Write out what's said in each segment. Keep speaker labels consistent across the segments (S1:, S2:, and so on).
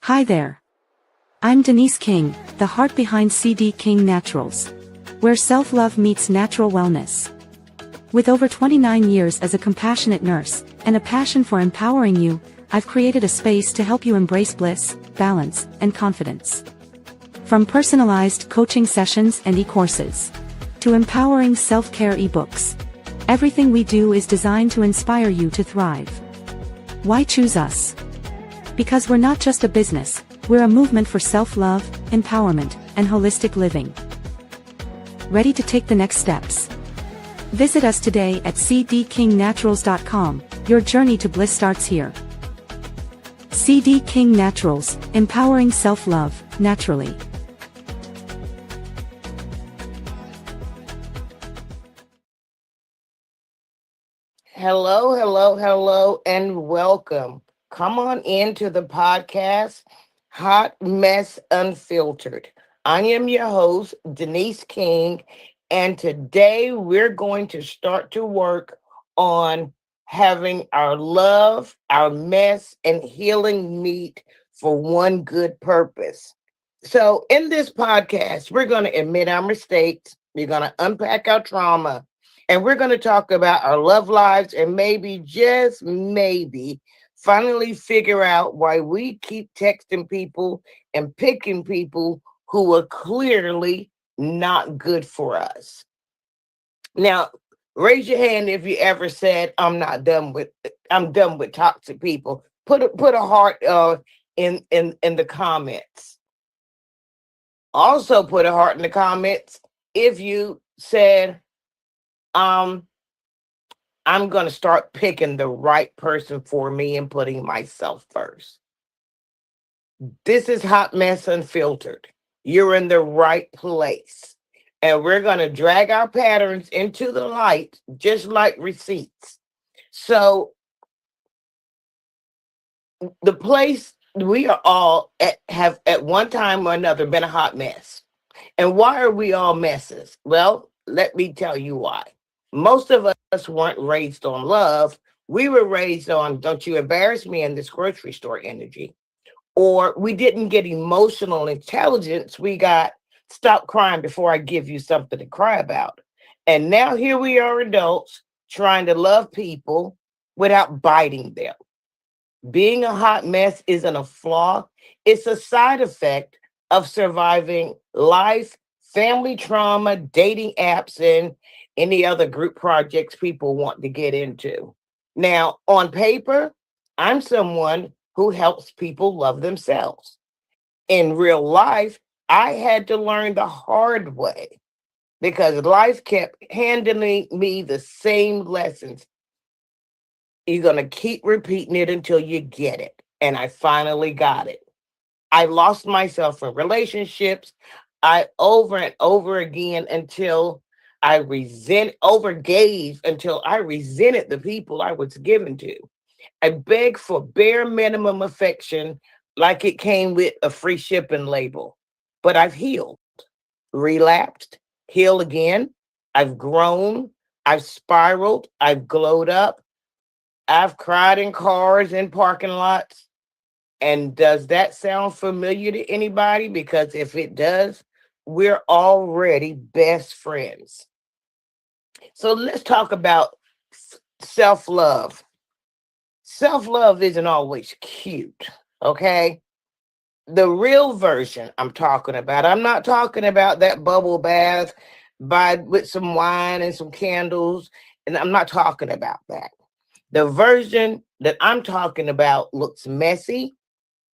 S1: Hi there. I'm Denise King, the heart behind CD King Naturals, where self-love meets natural wellness. With over 29 years as a compassionate nurse, and a passion for empowering you, I've created a space to help you embrace bliss, balance, and confidence. From personalized coaching sessions and e-courses, to empowering self-care ebooks, everything we do is designed to inspire you to thrive. Why choose us? Because we're not just a business, we're a movement for self-love, empowerment, and holistic living. Ready to take the next steps? Visit us today at cdkingnaturals.com. Your journey to bliss starts here. CD King Naturals, empowering self-love, naturally.
S2: Hello, and welcome. Come on into the podcast, Hot Mess Unfiltered. I am your host, Denise King, and today we're going to start to work on having our love, our mess, and healing meet for one good purpose. So, in this podcast, we're going to admit our mistakes, we're going to unpack our trauma, and we're going to talk about our love lives and maybe, just maybe, finally figure out why we keep texting people and picking people who are clearly not good for us. Now, raise your hand if you ever said, I'm done with toxic people. Put a heart in the comments. Also put a heart in the comments if you said, I'm going to start picking the right person for me and putting myself first. This is Hot Mess Unfiltered. You're in the right place. And we're going to drag our patterns into the light, just like receipts. So, the place we are all have at one time or another been a hot mess. And why are we all messes? Well, let me tell you why. Most of us weren't raised on love. We were raised on, don't you embarrass me in this grocery store energy. Or we didn't get emotional intelligence. We got, stop crying before I give you something to cry about. And now here we are, adults, trying to love people without biting them. Being a hot mess isn't a flaw, it's a side effect of surviving life, family trauma, dating apps, and any other group projects people want to get into. Now, on paper, I'm someone who helps people love themselves. In real life, I had to learn the hard way because life kept handing me the same lessons. You're going to keep repeating it until you get it. And I finally got it. I lost myself in relationships. I over and over again until I overgave until I resented the people I was given to. I begged for bare minimum affection like it came with a free shipping label. But I've healed, relapsed, healed again. I've grown, I've spiraled, I've glowed up, I've cried in cars and parking lots. And does that sound familiar to anybody? Because if it does, we're already best friends. So let's talk about self love. Self love isn't always cute, okay? The real version I'm not talking about that bubble bath with some wine and some candles. And I'm not talking about that. The version that I'm talking about looks messy,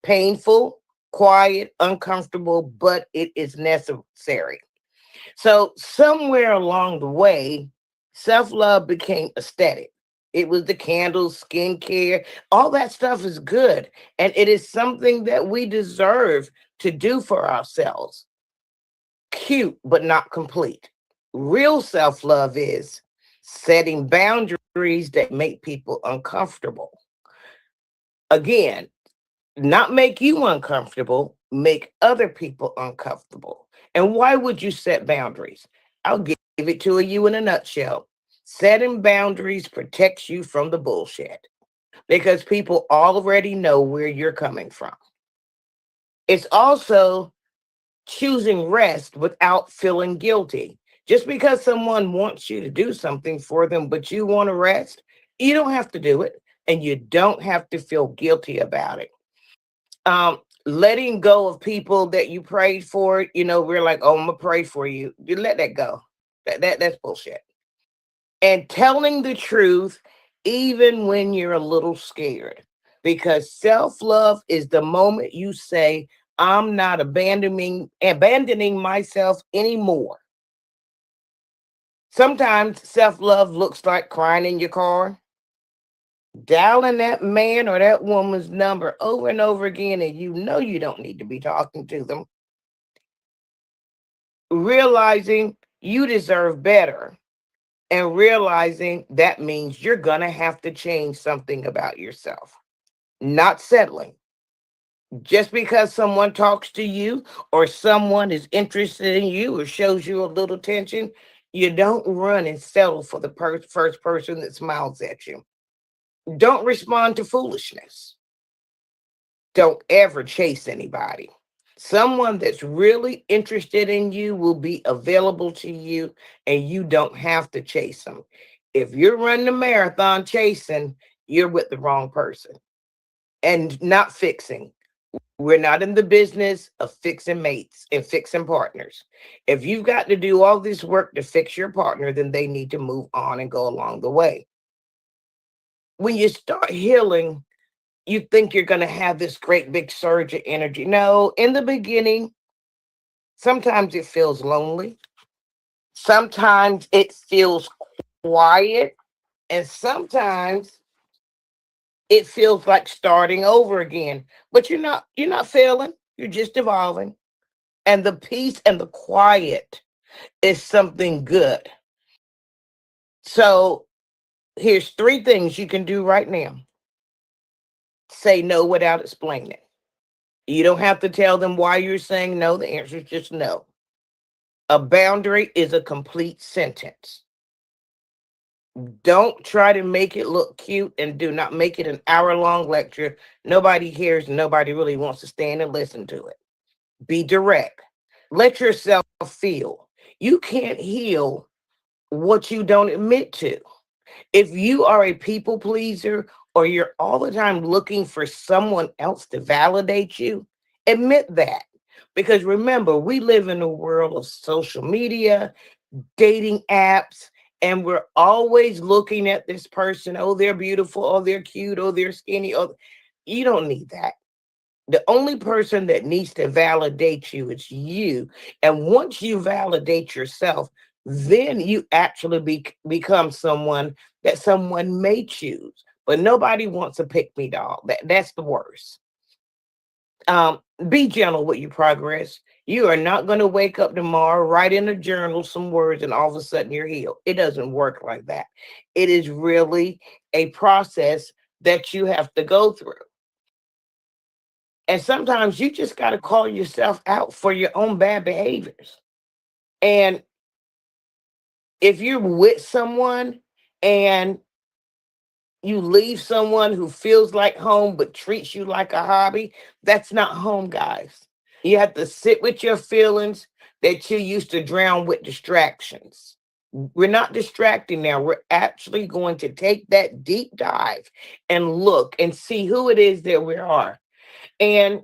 S2: painful, quiet, uncomfortable, but it is necessary. So, somewhere along the way, self love became aesthetic. It was the candles, skincare, all that stuff is good. And it is something that we deserve to do for ourselves. Cute, but not complete. Real self love is setting boundaries that make people uncomfortable. Again, not make you uncomfortable, make other people uncomfortable. And why would you set boundaries? I'll give it to you in a nutshell. Setting boundaries protects you from the bullshit because people already know where you're coming from. It's also choosing rest without feeling guilty. Just because someone wants you to do something for them, but you want to rest, you don't have to do it, and you don't have to feel guilty about it. Letting go of people that you prayed for, we're like, oh, I'm gonna pray for you. You let that go. That's bullshit. And telling the truth, even when you're a little scared, because self-love is the moment you say, I'm not abandoning myself anymore. Sometimes self-love looks like crying in your car, dialing that man or that woman's number over and over again, and you know you don't need to be talking to them, realizing you deserve better, and realizing that means you're gonna have to change something about yourself. Not settling. Just because someone talks to you or someone is interested in you or shows you a little attention, you don't run and settle for the first person that smiles at you. Don't respond to foolishness. Don't ever chase anybody. Someone that's really interested in you will be available to you, and you don't have to chase them. If you're running a marathon chasing, you're with the wrong person and not fixing. We're not in the business of fixing mates and fixing partners. If you've got to do all this work to fix your partner, then they need to move on and go along the way. When you start healing, you think you're going to have this great big surge of energy. No, in the beginning, sometimes it feels lonely. Sometimes it feels quiet. And sometimes it feels like starting over again. But you're not failing. You're just evolving. And the peace and the quiet is something good. So here's three things you can do right now. Say no without explaining. You don't have to tell them why you're saying no. The answer is just no. A boundary is a complete sentence. Don't try to make it look cute, and do not make it an hour-long lecture. Nobody hears, nobody really wants to stand and listen to it. Be direct. Let yourself feel. You can't heal what you don't admit to. If you are a people pleaser or you're all the time looking for someone else to validate you, admit that. Because remember, we live in a world of social media, dating apps, and we're always looking at this person. Oh, they're beautiful. Oh, they're cute. Oh, they're skinny. Oh, you don't need that. The only person that needs to validate you is you. And once you validate yourself, then you actually become someone that someone may choose. But nobody wants a pick me doll. That's the worst. Um, be gentle with your progress. You are not going to wake up tomorrow, write in a journal some words, and all of a sudden you're healed. It doesn't work like that. It is really a process that you have to go through. And sometimes you just got to call yourself out for your own bad behaviors. And if you're with someone and you leave someone who feels like home but treats you like a hobby, that's not home, guys. You have to sit with your feelings that you used to drown with distractions. We're not distracting now. We're actually going to take that deep dive and look and see who it is that we are. And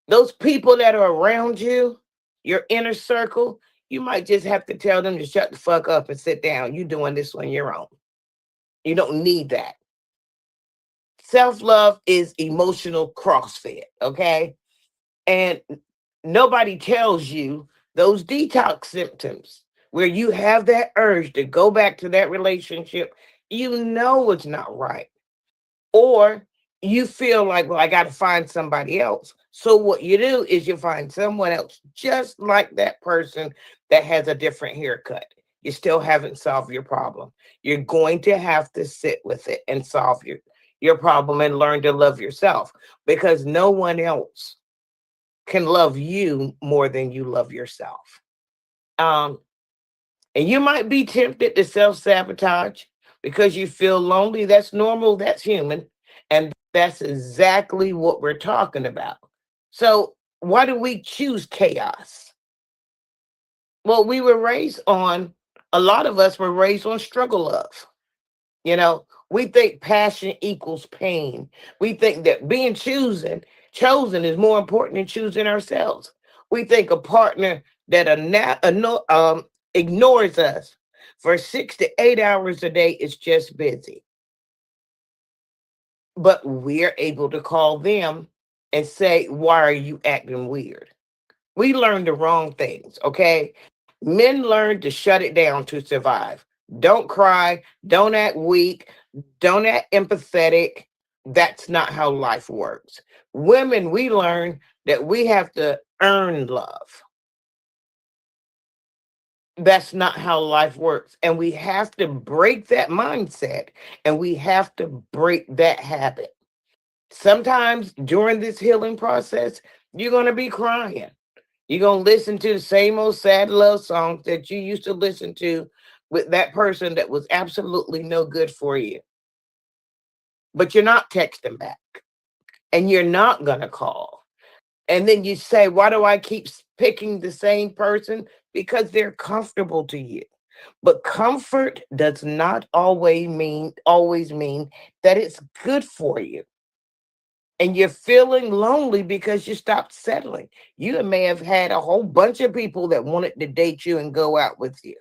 S2: those people that are around you, your inner circle, you might just have to tell them to shut the fuck up and sit down. You're doing this on your own. You don't need that. Self love is emotional CrossFit, okay? And nobody tells you those detox symptoms where you have that urge to go back to that relationship. You know it's not right. Or you feel like, well, I got to find somebody else. So what you do is you find someone else just like that person that has a different haircut. You still haven't solved your problem. You're going to have to sit with it and solve your problem and learn to love yourself, because no one else can love you more than you love yourself. Um, and you might be tempted to self-sabotage because you feel lonely. That's normal, that's human. And that's exactly what we're talking about. So Why do we choose chaos? Well, we were raised on, a lot of us were raised on struggle love. We think passion equals pain. We think that being chosen is more important than choosing ourselves. We think a partner that ignores us for 6 to 8 hours a day is just busy. But we're able to call them and say, why are you acting weird? We learn the wrong things, okay? Men learn to shut it down to survive. Don't cry, don't act weak, don't act empathetic. That's not how life works. Women, we learn that we have to earn love. That's not how life works. And we have to break that mindset, and we have to break that habit. Sometimes during this healing process, you're going to be crying. You're going to listen to the same old sad love songs that you used to listen to with that person that was absolutely no good for you. But you're not texting back, and you're not going to call. And then you say, why do I keep picking the same person? Because they're comfortable to you. But comfort does not always mean that it's good for you. And you're feeling lonely because you stopped settling. You may have had a whole bunch of people that wanted to date you and go out with you,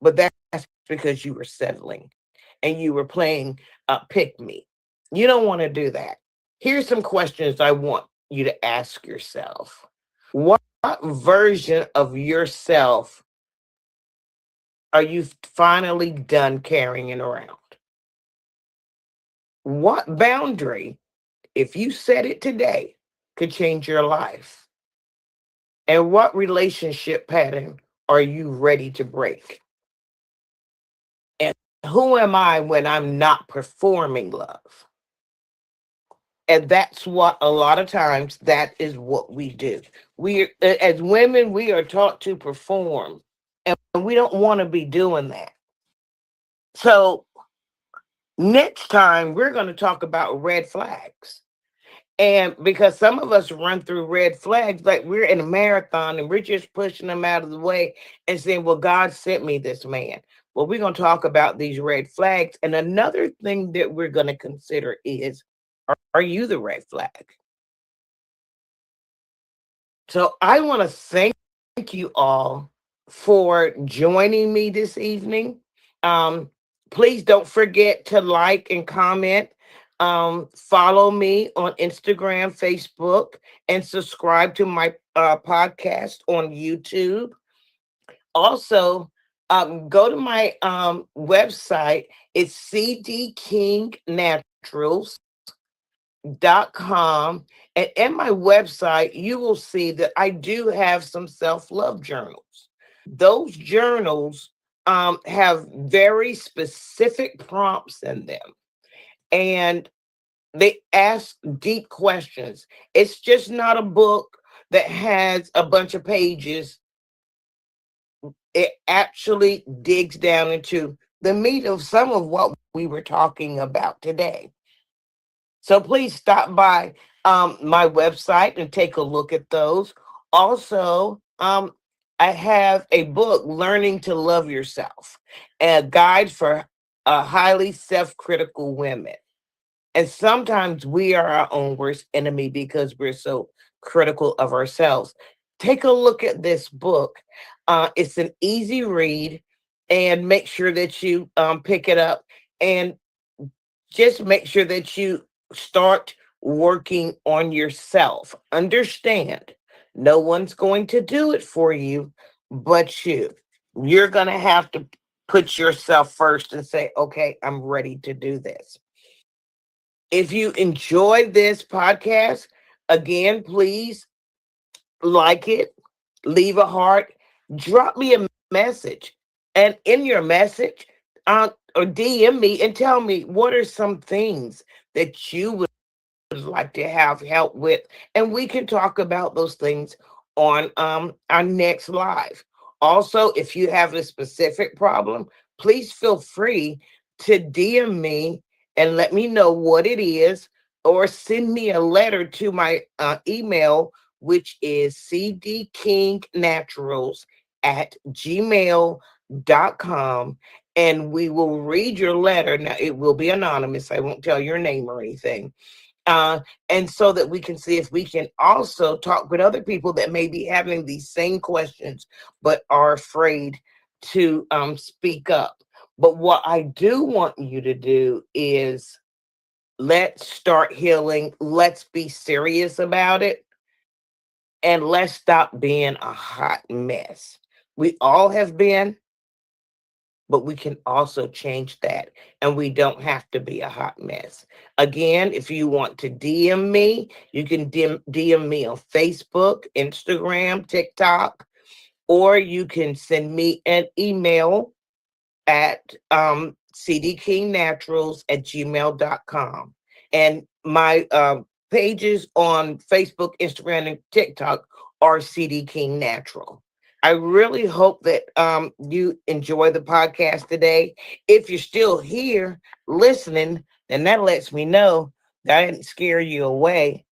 S2: but that's because you were settling and you were playing pick me. You don't want to do that. Here's some questions I want you to ask yourself. What version of yourself are you finally done carrying it around? What boundary, if you set it today, could change your life? And what relationship pattern are you ready to break? And who am I when I'm not performing love? And that's what a lot of times that is what we do. As women, we are taught to perform, and we don't want to be doing that. So next time we're going to talk about red flags. And because some of us run through red flags like we're in a marathon and we're just pushing them out of the way and saying, well, God sent me this man. Well, we're going to talk about these red flags. And another thing that we're going to consider is, are you the red flag? So I want to thank you all for joining me this evening. Um, Please don't forget to like and comment. Follow me on Instagram, Facebook, and subscribe to my podcast on YouTube. Also, go to my website. It's cdkingnaturals.com. And in my website, you will see that I do have some self-love journals. Those journals have very specific prompts in them. And they ask deep questions. It's just not a book that has a bunch of pages. It actually digs down into the meat of some of what we were talking about today. So please stop by my website and take a look at those. Also, I have a book, Learning to Love Yourself, a guide for highly self-critical women. And sometimes we are our own worst enemy because we're so critical of ourselves. Take a look at this book. It's an easy read, and make sure that you pick it up, and just make sure that you start working on yourself. Understand, no one's going to do it for you but you. You're going to have to put yourself first and say, okay, I'm ready to do this. If you enjoyed this podcast, again, please like it, leave a heart, drop me a message. And in your message, or DM me and tell me what are some things that you would like to have help with. And we can talk about those things on our next live. Also, if you have a specific problem, please feel free to DM me and let me know what it is, or send me a letter to my email, which is cdkingnaturals@gmail.com. And we will read your letter. Now, it will be anonymous. I won't tell your name or anything. And so that we can see if we can also talk with other people that may be having these same questions but are afraid to speak up. But what I do want you to do is let's start healing. Let's be serious about it. And let's stop being a hot mess. We all have been, but we can also change that. And we don't have to be a hot mess. Again, if you want to DM me, you can DM me on Facebook, Instagram, TikTok, or you can send me an email at cdkingnaturals@gmail.com. And my pages on Facebook, Instagram, and TikTok are CD King Natural. I really hope that you enjoy the podcast today. If you're still here listening, then that lets me know that I didn't scare you away.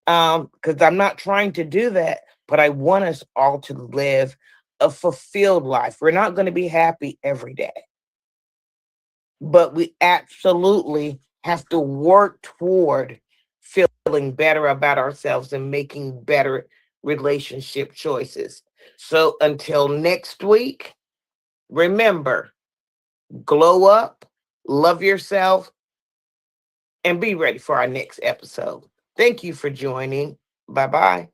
S2: Because I'm not trying to do that, but I want us all to live a fulfilled life. We're not going to be happy every day, but we absolutely have to work toward feeling better about ourselves and making better relationship choices. So until next week, remember, glow up, love yourself, and be ready for our next episode. Thank you for joining. Bye bye.